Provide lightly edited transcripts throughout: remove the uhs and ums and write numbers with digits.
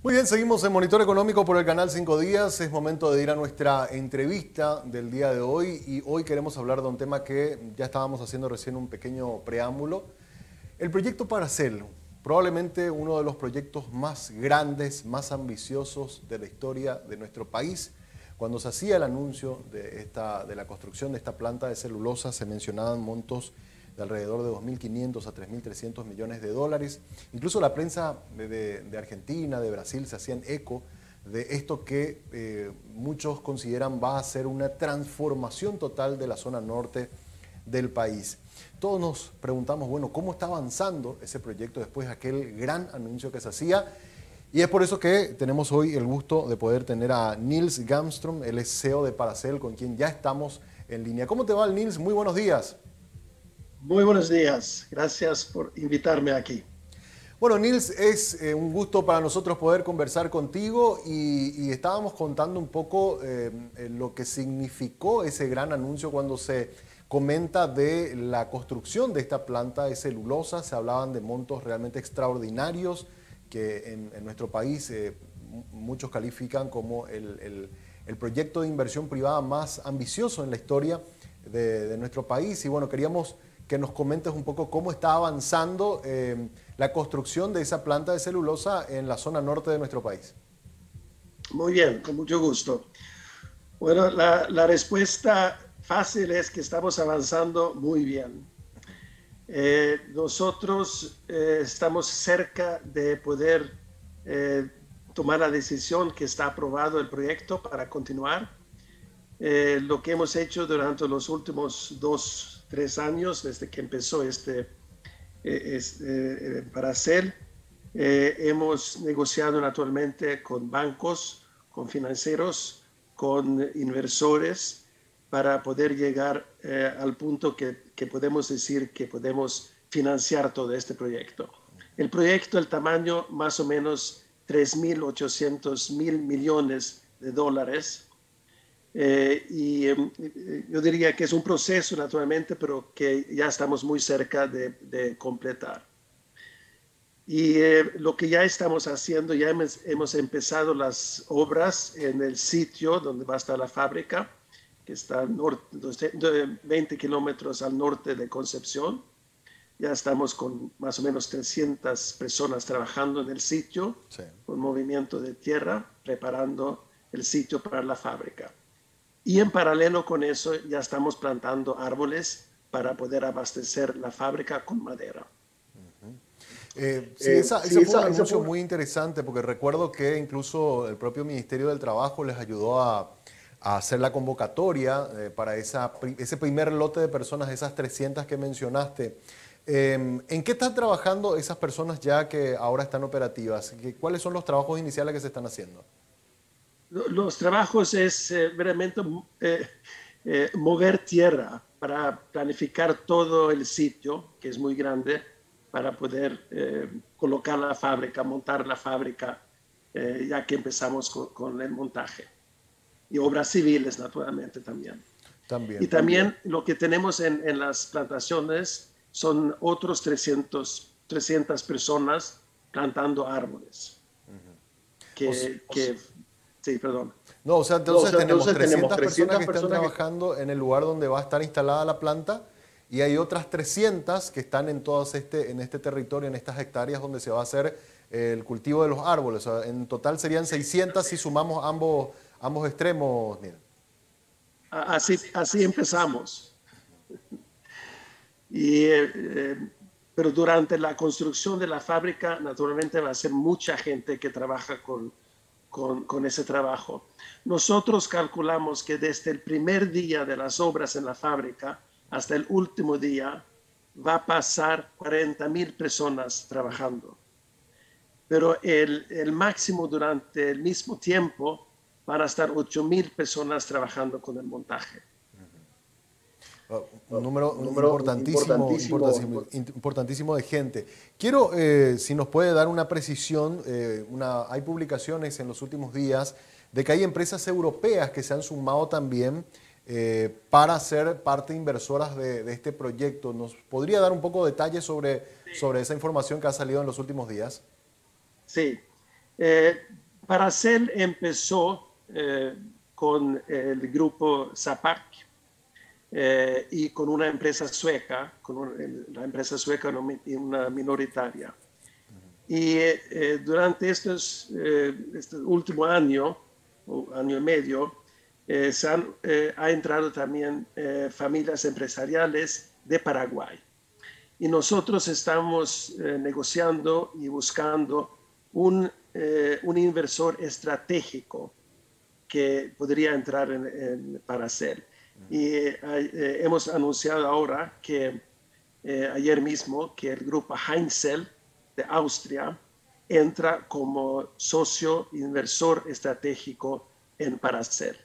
Muy bien, seguimos en Monitor Económico por el canal 5 Días. Es momento de ir a nuestra entrevista del día de hoy y hoy queremos hablar de un tema que ya estábamos haciendo recién un pequeño preámbulo. El proyecto Paracel, probablemente uno de los proyectos más grandes, más ambiciosos de la historia de nuestro país. Cuando se hacía el anuncio de la construcción de esta planta de celulosa se mencionaban montos de alrededor de 2.500 a 3.300 millones de dólares. Incluso la prensa de Argentina, de Brasil, se hacían eco de esto que muchos consideran va a ser una transformación total de la zona norte del país. Todos nos preguntamos, bueno, ¿cómo está avanzando ese proyecto después de aquel gran anuncio que se hacía? Y es por eso que tenemos hoy el gusto de poder tener a Nils Gamström, el CEO de Paracel, con quien ya estamos en línea. ¿Cómo te va, Nils? Muy buenos días. Muy buenos días, gracias por invitarme aquí. Bueno, Nils, es un gusto para nosotros poder conversar contigo y estábamos contando un poco lo que significó ese gran anuncio cuando se comenta de la construcción de esta planta de celulosa. Se hablaban de montos realmente extraordinarios que en nuestro país muchos califican como el proyecto de inversión privada más ambicioso en la historia de nuestro país. Y bueno, queríamos que nos comentes un poco cómo está avanzando la construcción de esa planta de celulosa en la zona norte de nuestro país. Muy bien, con mucho gusto. Bueno, la respuesta fácil es que estamos avanzando muy bien. Nosotros estamos cerca de poder tomar la decisión que está aprobado el proyecto para continuar. Lo que hemos hecho durante los últimos 2, 3 años, desde que empezó Paracel, hemos negociado naturalmente con bancos, con financieros, con inversores, para poder llegar al punto que podemos decir que podemos financiar todo este proyecto. El proyecto, el tamaño más o menos 3.800 millones de dólares. Yo diría que es un proceso naturalmente, pero que ya estamos muy cerca de completar. Y lo que ya estamos haciendo, ya hemos empezado las obras en el sitio donde va a estar la fábrica, que está 20 kilómetros al norte de Concepción. Ya estamos con más o menos 300 personas trabajando en el sitio, sí, con movimiento de tierra, preparando el sitio para la fábrica. Y en paralelo con eso ya estamos plantando árboles para poder abastecer la fábrica con madera. Sí, ese fue un anuncio muy interesante porque recuerdo que incluso el propio Ministerio del Trabajo les ayudó a hacer la convocatoria para ese primer lote de personas, esas 300 que mencionaste. ¿En qué están trabajando esas personas ya que ahora están operativas? ¿Cuáles son los trabajos iniciales que se están haciendo? Los trabajos es realmente mover tierra para planificar todo el sitio, que es muy grande, para poder colocar la fábrica, montar la fábrica, ya que empezamos con el montaje. Y obras civiles, naturalmente, también. Y también lo que tenemos en las plantaciones son otros 300 personas plantando árboles. Sí, perdón. No, o sea, entonces tenemos 300 personas que están trabajando en el lugar donde va a estar instalada la planta y hay otras 300 que están en este territorio, en estas hectáreas donde se va a hacer el cultivo de los árboles. O sea, en total serían 600 si sumamos ambos extremos, Neil. Así empezamos. Pero durante la construcción de la fábrica, naturalmente va a ser mucha gente que trabaja con ese trabajo. Nosotros calculamos que desde el primer día de las obras en la fábrica hasta el último día va a pasar 40.000 personas trabajando. Pero el máximo durante el mismo tiempo van a estar 8.000 personas trabajando con el montaje. Un número importantísimo de gente. Quiero, si nos puede dar una precisión, hay publicaciones en los últimos días de que hay empresas europeas que se han sumado también para ser parte inversoras de este proyecto. ¿Nos podría dar un poco de detalles sobre esa información que ha salido en los últimos días? Sí. Eh, Paracel empezó con el grupo Zapac y con una empresa sueca, la empresa sueca una minoritaria. Y durante este último año, o año y medio, ha entrado también familias empresariales de Paraguay. Y nosotros estamos negociando y buscando un inversor estratégico que podría entrar en Paracel. Y hemos anunciado ahora que ayer mismo que el grupo Heinzel de Austria entra como socio inversor estratégico en Paracel.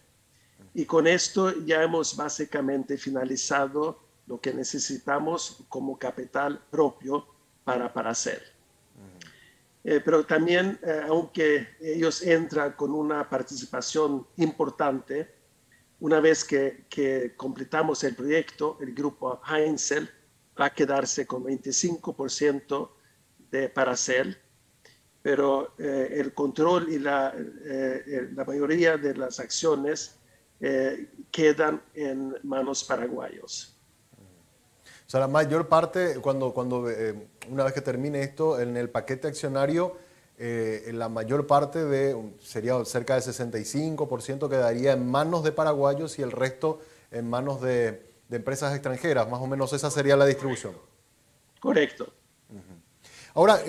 Y con esto ya hemos básicamente finalizado lo que necesitamos como capital propio para Paracel. Pero también, aunque ellos entran con una participación importante, una vez que completamos el proyecto, el grupo Heinzel va a quedarse con 25% de Paracel, pero el control y la mayoría de las acciones quedan en manos paraguayos. O sea, la mayor parte, una vez que termine esto, en el paquete accionario, la mayor parte sería cerca del 65% quedaría en manos de paraguayos y el resto en manos de empresas extranjeras. Más o menos esa sería la distribución. Correcto. Ahora,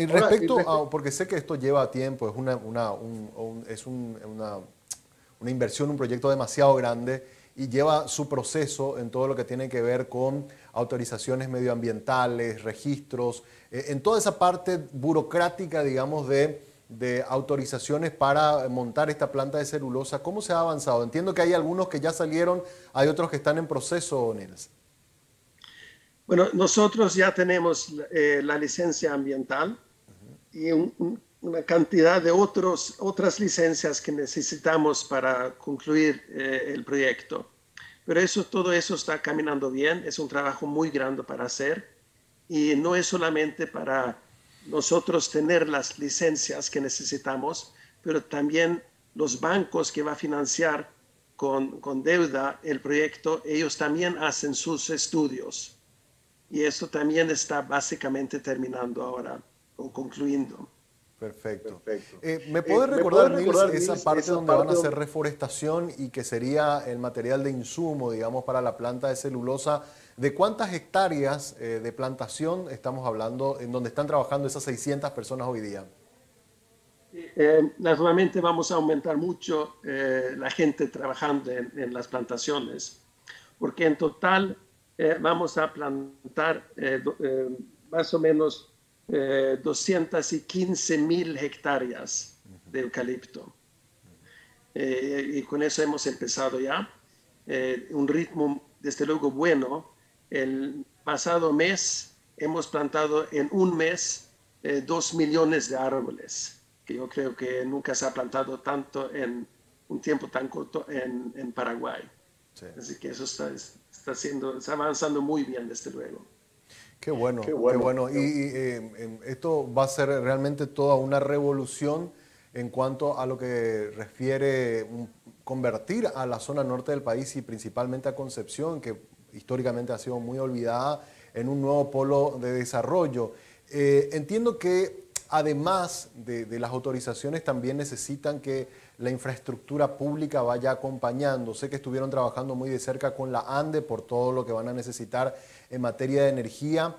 porque sé que esto lleva tiempo, es una inversión, un proyecto demasiado grande y lleva su proceso en todo lo que tiene que ver con autorizaciones medioambientales, registros, en toda esa parte burocrática, digamos, de autorizaciones para montar esta planta de celulosa. ¿Cómo se ha avanzado? Entiendo que hay algunos que ya salieron, hay otros que están en proceso, Nils. Bueno, nosotros ya tenemos la licencia ambiental y una cantidad de otras licencias que necesitamos para concluir el proyecto. Pero todo eso está caminando bien, es un trabajo muy grande para hacer y no es solamente para nosotros tener las licencias que necesitamos, pero también los bancos que va a financiar con deuda el proyecto, ellos también hacen sus estudios. Y eso también está básicamente terminando ahora o concluyendo. Perfecto. ¿Me puede recordar, Nils, esa parte donde van a hacer reforestación y que sería el material de insumo, digamos, para la planta de celulosa? ¿De cuántas hectáreas de plantación estamos hablando en donde están trabajando esas 600 personas hoy día? Naturalmente vamos a aumentar mucho la gente trabajando en las plantaciones, porque en total vamos a plantar más o menos 215,000 hectáreas de eucalipto. Y con eso hemos empezado ya. Un ritmo, desde luego, bueno. El pasado mes hemos plantado en un mes 2 millones de árboles, que yo creo que nunca se ha plantado tanto en un tiempo tan corto en Paraguay. Sí. Así que eso está avanzando muy bien, desde luego. Qué bueno, qué bueno. Y esto va a ser realmente toda una revolución en cuanto a lo que refiere convertir a la zona norte del país y principalmente a Concepción, que históricamente ha sido muy olvidada, en un nuevo polo de desarrollo. Entiendo que además de las autorizaciones también necesitan que la infraestructura pública vaya acompañando. Sé que estuvieron trabajando muy de cerca con la ANDE por todo lo que van a necesitar en materia de energía.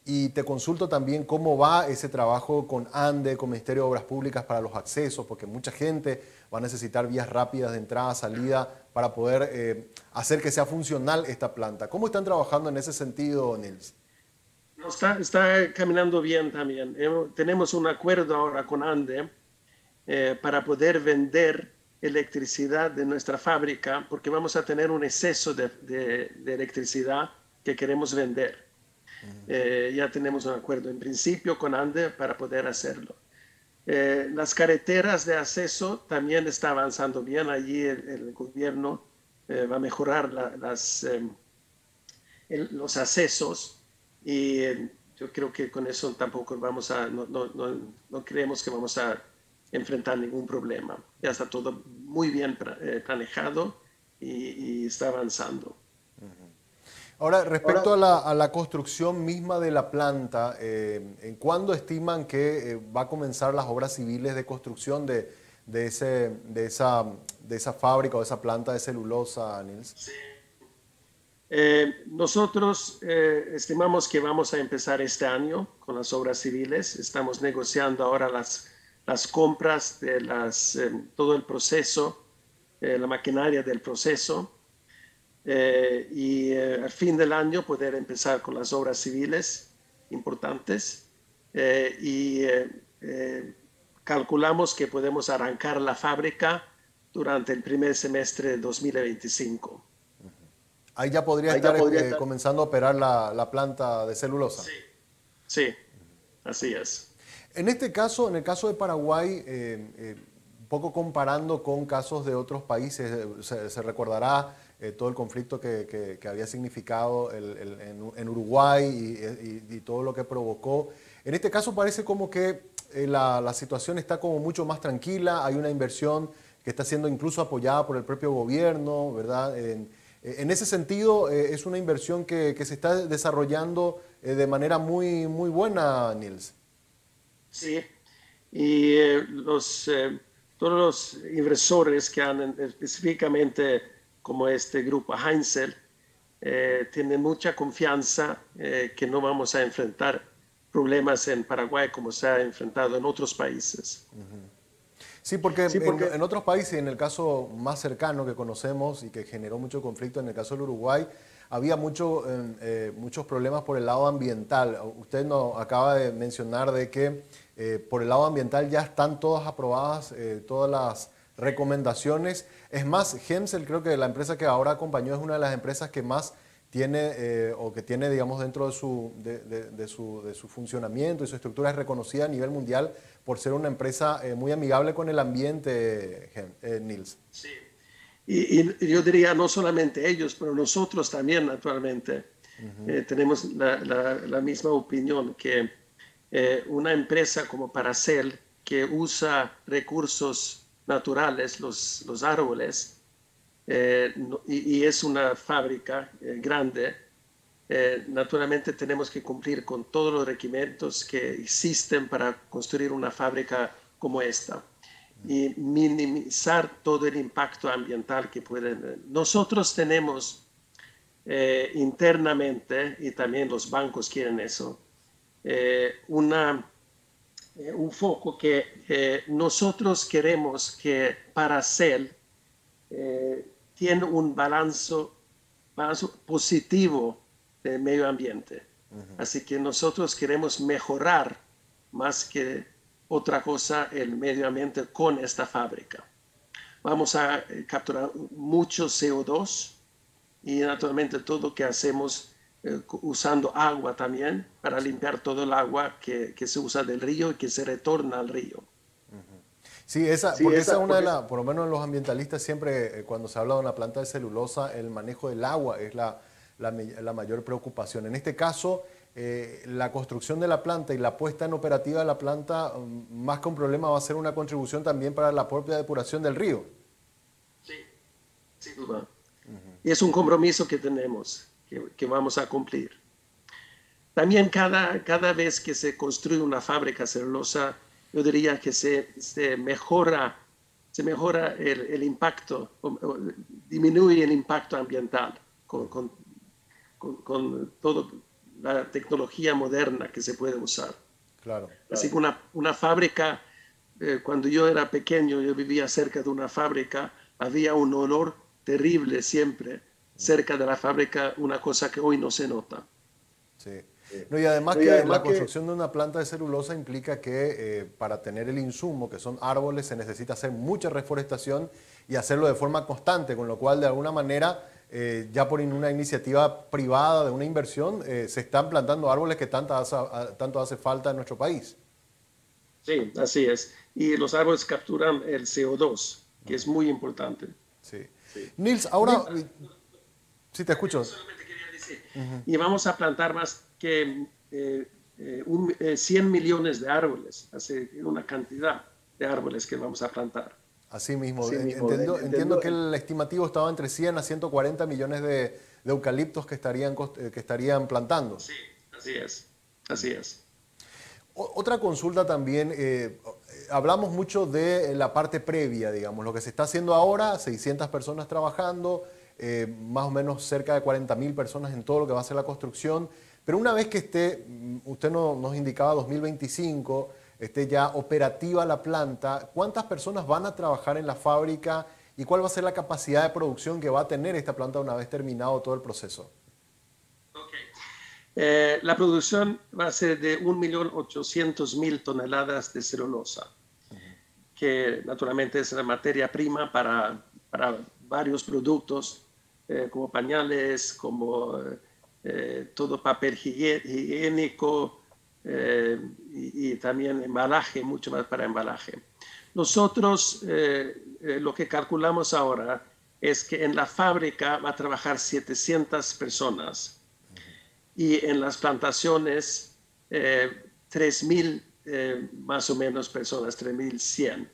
Y te consulto también cómo va ese trabajo con ANDE, con Ministerio de Obras Públicas para los accesos, porque mucha gente va a necesitar vías rápidas de entrada, salida, para poder hacer que sea funcional esta planta. ¿Cómo están trabajando en ese sentido, Nils? Está caminando bien también. Tenemos un acuerdo ahora con ANDE para poder vender electricidad de nuestra fábrica, porque vamos a tener un exceso de electricidad que queremos vender. Ya tenemos un acuerdo en principio con ANDE para poder hacerlo. Las carreteras de acceso también está avanzando bien. Allí el gobierno va a mejorar los accesos y yo creo que con eso tampoco no creemos que vamos a enfrentar ningún problema. Ya está todo muy bien planejado y está avanzando. Ahora, respecto a la construcción misma de la planta, ¿en cuándo estiman que va a comenzar las obras civiles de construcción de esa fábrica o esa planta de celulosa, Nils? Sí. Nosotros estimamos que vamos a empezar este año con las obras civiles. Estamos negociando ahora las compras de todo el proceso, la maquinaria del proceso. Al fin del año poder empezar con las obras civiles importantes calculamos que podemos arrancar la fábrica durante el primer semestre de 2025. Ahí ya podría estar comenzando a operar la planta de celulosa. Sí, sí, así es. En este caso, en el caso de Paraguay, un poco comparando con casos de otros países, se recordará todo el conflicto que había significado en Uruguay y todo lo que provocó. En este caso parece como que la situación está como mucho más tranquila, hay una inversión que está siendo incluso apoyada por el propio gobierno, ¿verdad? En ese sentido, es una inversión que se está desarrollando de manera muy, muy buena, Nils. Sí, y todos los inversores que han específicamente como este grupo Heinzel tienen mucha confianza que no vamos a enfrentar problemas en Paraguay como se ha enfrentado en otros países. Sí, porque en otros países, en el caso más cercano que conocemos y que generó mucho conflicto, en el caso del Uruguay, había muchos problemas por el lado ambiental. Usted nos acaba de mencionar de que por el lado ambiental ya están todas aprobadas, todas las recomendaciones. Es más, Hemsel, creo que la empresa que ahora acompañó es una de las empresas que más tiene o que tiene, digamos, dentro de su funcionamiento y su estructura, es reconocida a nivel mundial por ser una empresa muy amigable con el ambiente, Nils. Sí, y yo diría no solamente ellos, pero nosotros también, naturalmente, tenemos la misma opinión que una empresa como Paracel, que usa recursos naturales, los árboles, y es una fábrica grande, naturalmente tenemos que cumplir con todos los requerimientos que existen para construir una fábrica como esta y minimizar todo el impacto ambiental que pueden. Nosotros tenemos internamente, y también los bancos quieren eso, un foco que nosotros queremos que Paracel tiene un balance positivo del medio ambiente. Así que nosotros queremos mejorar más que otra cosa el medio ambiente con esta fábrica. Vamos a capturar mucho CO2 y naturalmente todo lo que hacemos usando agua también para limpiar todo el agua que se usa del río y que se retorna al río. Sí, porque esa es una de las, por lo menos los ambientalistas siempre, cuando se habla de una planta de celulosa, el manejo del agua es la mayor preocupación. En este caso, la construcción de la planta y la puesta en operativa de la planta, más que un problema, va a ser una contribución también para la propia depuración del río. Sí, sin duda. Y es un compromiso que tenemos, que vamos a cumplir. También cada vez que se construye una fábrica celulosa, yo diría que se mejora el impacto, disminuye el impacto ambiental con toda la tecnología moderna que se puede usar. Claro. Así que una fábrica, cuando yo era pequeño, yo vivía cerca de una fábrica, había un olor terrible siempre cerca de la fábrica, una cosa que hoy no se nota. Sí. No, y además que la construcción de una planta de celulosa implica que para tener el insumo, que son árboles, se necesita hacer mucha reforestación y hacerlo de forma constante, con lo cual de alguna manera ya por una iniciativa privada de una inversión se están plantando árboles que tanto hace falta en nuestro país. Sí, así es. Y los árboles capturan el CO2, que es muy importante. Sí. Nils, ahora... Sí, te escucho. Solamente quería decir, y vamos a plantar más que 100 millones de árboles, hace una cantidad. de árboles que vamos a plantar. Así mismo. Entiendo que el estimativo estaba entre 100 a 140 millones de eucaliptos que estarían plantando. Sí, así es. Así es. Otra consulta también, hablamos mucho de la parte previa, digamos, lo que se está haciendo ahora, 600 personas trabajando, más o menos cerca de 40.000 personas en todo lo que va a ser la construcción, pero una vez que esté, usted nos indicaba 2025, esté ya operativa la planta, ¿cuántas personas van a trabajar en la fábrica y cuál va a ser la capacidad de producción que va a tener esta planta una vez terminado todo el proceso? La producción va a ser de 1.800.000 toneladas de celulosa, que naturalmente es la materia prima para varios productos, como pañales, como todo papel higiénico y también embalaje, mucho más para embalaje. Nosotros lo que calculamos ahora es que en la fábrica va a trabajar 700 personas. Y en las plantaciones, 3.000 más o menos personas, 3.100.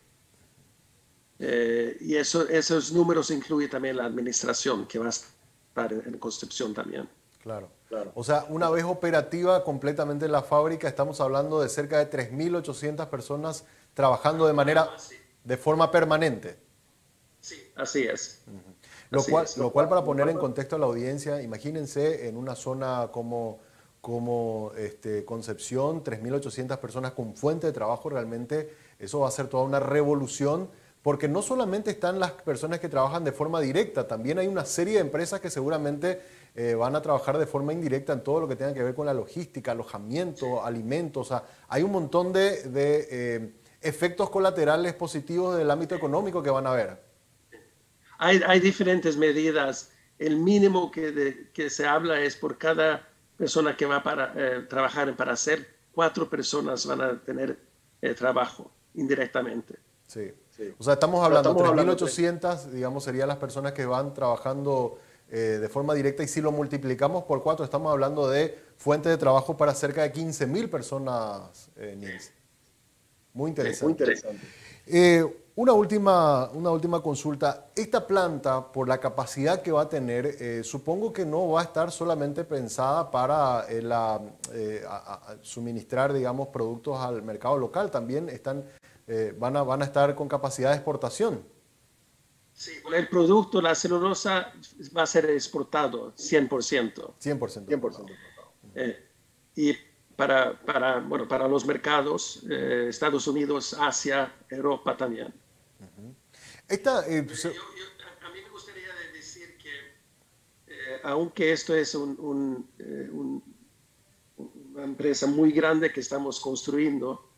Y esos números incluyen también la administración, que va a estar en construcción también. Claro. O sea, una vez operativa completamente en la fábrica, estamos hablando de cerca de 3.800 personas trabajando de forma permanente. Sí, así es. Lo cual, para poner en contexto a la audiencia, imagínense en una zona como Concepción, 3.800 personas con fuente de trabajo, realmente eso va a ser toda una revolución, porque no solamente están las personas que trabajan de forma directa, también hay una serie de empresas que seguramente van a trabajar de forma indirecta en todo lo que tenga que ver con la logística, alojamiento, alimentos, o sea, hay un montón de efectos colaterales positivos del ámbito económico que van a haber. Hay diferentes medidas. El mínimo que se habla es por cada persona que va a trabajar en Paracel, 4 personas van a tener trabajo indirectamente. Sí. O sea, estamos hablando de 3.800, digamos, serían las personas que van trabajando de forma directa, y si lo multiplicamos por 4, estamos hablando de fuente de trabajo para cerca de 15.000 personas, Nils. Muy interesante. Muy interesante. Una última consulta. Esta planta, por la capacidad que va a tener, supongo que no va a estar solamente pensada para suministrar, digamos, productos al mercado local. También van a estar con capacidad de exportación. Sí, el producto, la celulosa, va a ser exportado 100%. 100%. Y para los mercados, Estados Unidos, Asia, Europa también. A mí me gustaría decir que, aunque esto es una empresa muy grande que estamos construyendo,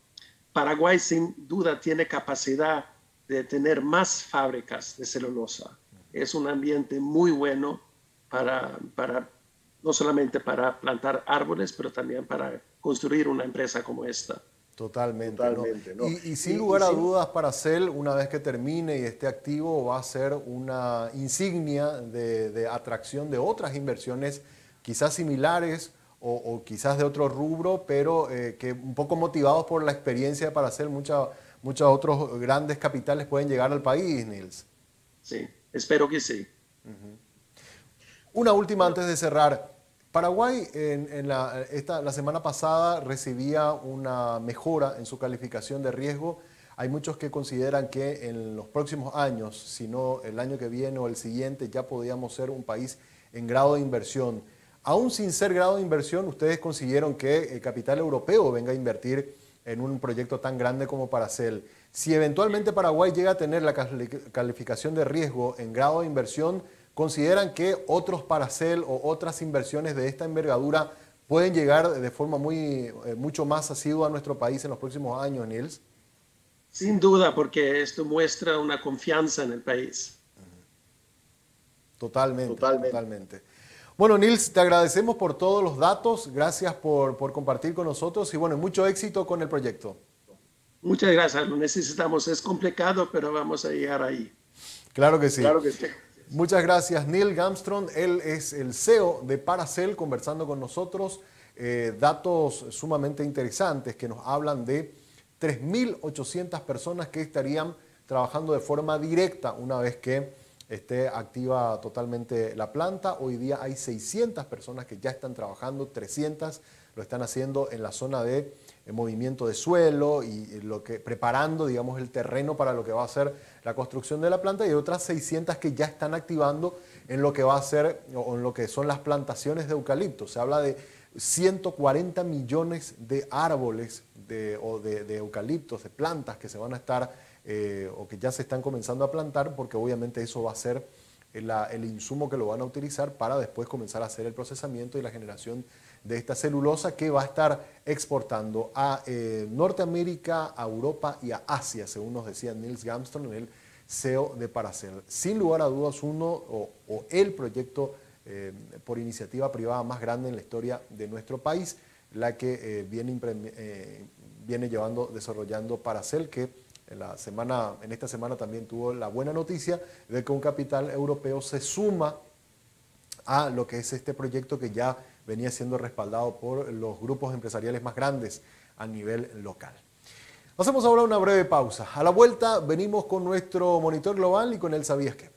Paraguay sin duda tiene capacidad de tener más fábricas de celulosa. Es un ambiente muy bueno no solamente para plantar árboles, pero también para construir una empresa como esta. Totalmente. ¿No? Y sin lugar a dudas, Paracel, una vez que termine y esté activo, va a ser una insignia de atracción de otras inversiones, quizás similares o quizás de otro rubro, pero que un poco motivados por la experiencia de Paracel, muchos otros grandes capitales pueden llegar al país, Nils. Sí, espero que sí. Una última antes de cerrar. Paraguay la semana pasada recibía una mejora en su calificación de riesgo. Hay muchos que consideran que en los próximos años, si no el año que viene o el siguiente, ya podríamos ser un país en grado de inversión. Aún sin ser grado de inversión, ustedes consiguieron que el capital europeo venga a invertir en un proyecto tan grande como Paracel. Si eventualmente Paraguay llega a tener la calificación de riesgo en grado de inversión, ¿consideran que otros Paracel o otras inversiones de esta envergadura pueden llegar de forma mucho más asidua a nuestro país en los próximos años, Nils? Sin duda, porque esto muestra una confianza en el país. Totalmente. Bueno, Nils, te agradecemos por todos los datos, gracias por compartir con nosotros y bueno, mucho éxito con el proyecto. Muchas gracias, lo necesitamos, es complicado, pero vamos a llegar ahí. Claro que sí. Muchas gracias, Neil Gamstrom. Él es el CEO de Paracel, conversando con nosotros. Datos sumamente interesantes que nos hablan de 3.800 personas que estarían trabajando de forma directa una vez que esté activa totalmente la planta. Hoy día hay 600 personas que ya están trabajando, 300 lo están haciendo en la zona de movimiento de suelo y preparando, digamos, el terreno para lo que va a ser la construcción de la planta, y otras 600 que ya están activando en lo que va a ser o en lo que son las plantaciones de eucalipto. Se habla de 140 millones de árboles de eucaliptos, de plantas que se van a estar o que ya se están comenzando a plantar, porque obviamente eso va a ser el insumo que lo van a utilizar para después comenzar a hacer el procesamiento y la generación de esta celulosa que va a estar exportando a Norteamérica, a Europa y a Asia, según nos decía Nils Gamston, el CEO de Paracel. Sin lugar a dudas, el proyecto por iniciativa privada más grande en la historia de nuestro país, la que viene desarrollando Paracel, que en esta semana también tuvo la buena noticia de que un capital europeo se suma a lo que es este proyecto que ya venía siendo respaldado por los grupos empresariales más grandes a nivel local. Hacemos ahora una breve pausa. A la vuelta venimos con nuestro monitor global y con el ¿Sabías qué?